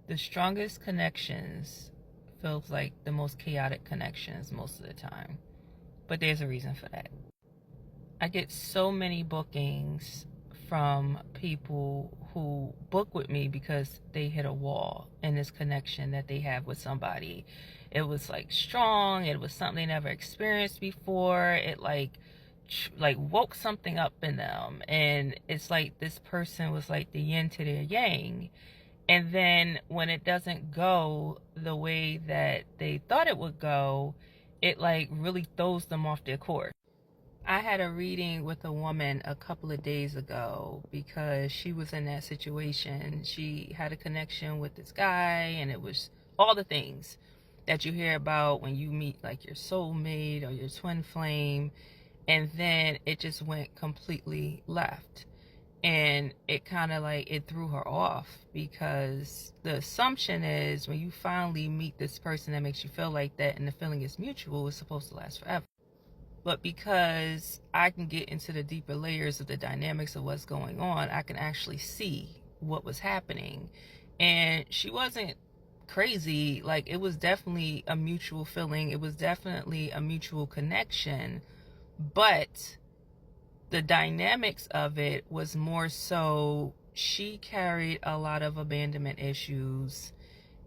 The strongest connections feels like the most chaotic connections most of the time. But there's a reason for that. I get so many bookings from people who book with me because they hit a wall in this connection that they have with somebody. It was like strong. It was something they never experienced before. It like woke something up in them, and it's like this person was like the yin to their yang. And then when it doesn't go the way that they thought it would go, it like really throws them off their course. I had a reading with a woman a couple of days ago because she was in that situation. She had a connection with this guy, and it was all the things that you hear about when you meet like your soulmate or your twin flame, and then it just went completely left. And it kind of like it threw her off, because the assumption is when you finally meet this person that makes you feel like that and the feeling is mutual, it's supposed to last forever. But because I can get into the deeper layers of the dynamics of what's going on, I can actually see what was happening. And she wasn't crazy. Like, it was definitely a mutual feeling. It was definitely a mutual connection. But the dynamics of it was more so she carried a lot of abandonment issues,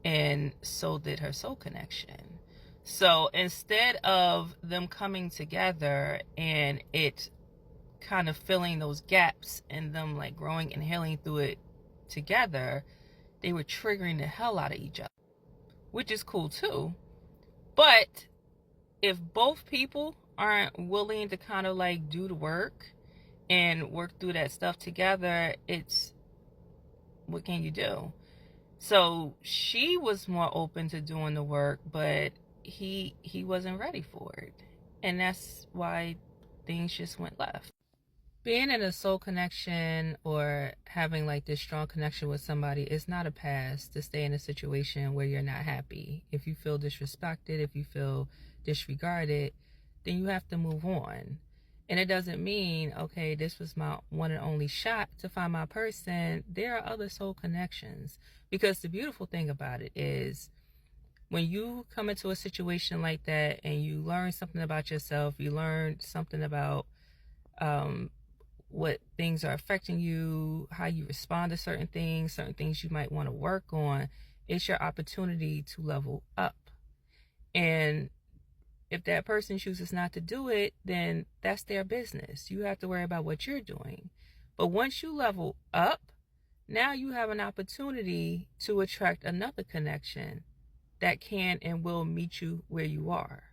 and so did her soul connection. So instead of them coming together and it kind of filling those gaps and them like growing and healing through it together, they were triggering the hell out of each other, which is cool too. But if both people aren't willing to kind of like do the work and work through that stuff together, it's, what can you do? So she was more open to doing the work, but he wasn't ready for it. And that's why things just went left. Being in a soul connection or having like this strong connection with somebody is not a pass to stay in a situation where you're not happy. If you feel disrespected, if you feel disregarded, then you have to move on. And it doesn't mean, okay, this was my one and only shot to find my person. There are other soul connections. Because the beautiful thing about it is, when you come into a situation like that and you learn something about yourself, you learn something about what things are affecting you, how you respond to certain things you might want to work on, it's your opportunity to level up. And if that person chooses not to do it, then that's their business. You have to worry about what you're doing. But once you level up, now you have an opportunity to attract another connection that can and will meet you where you are.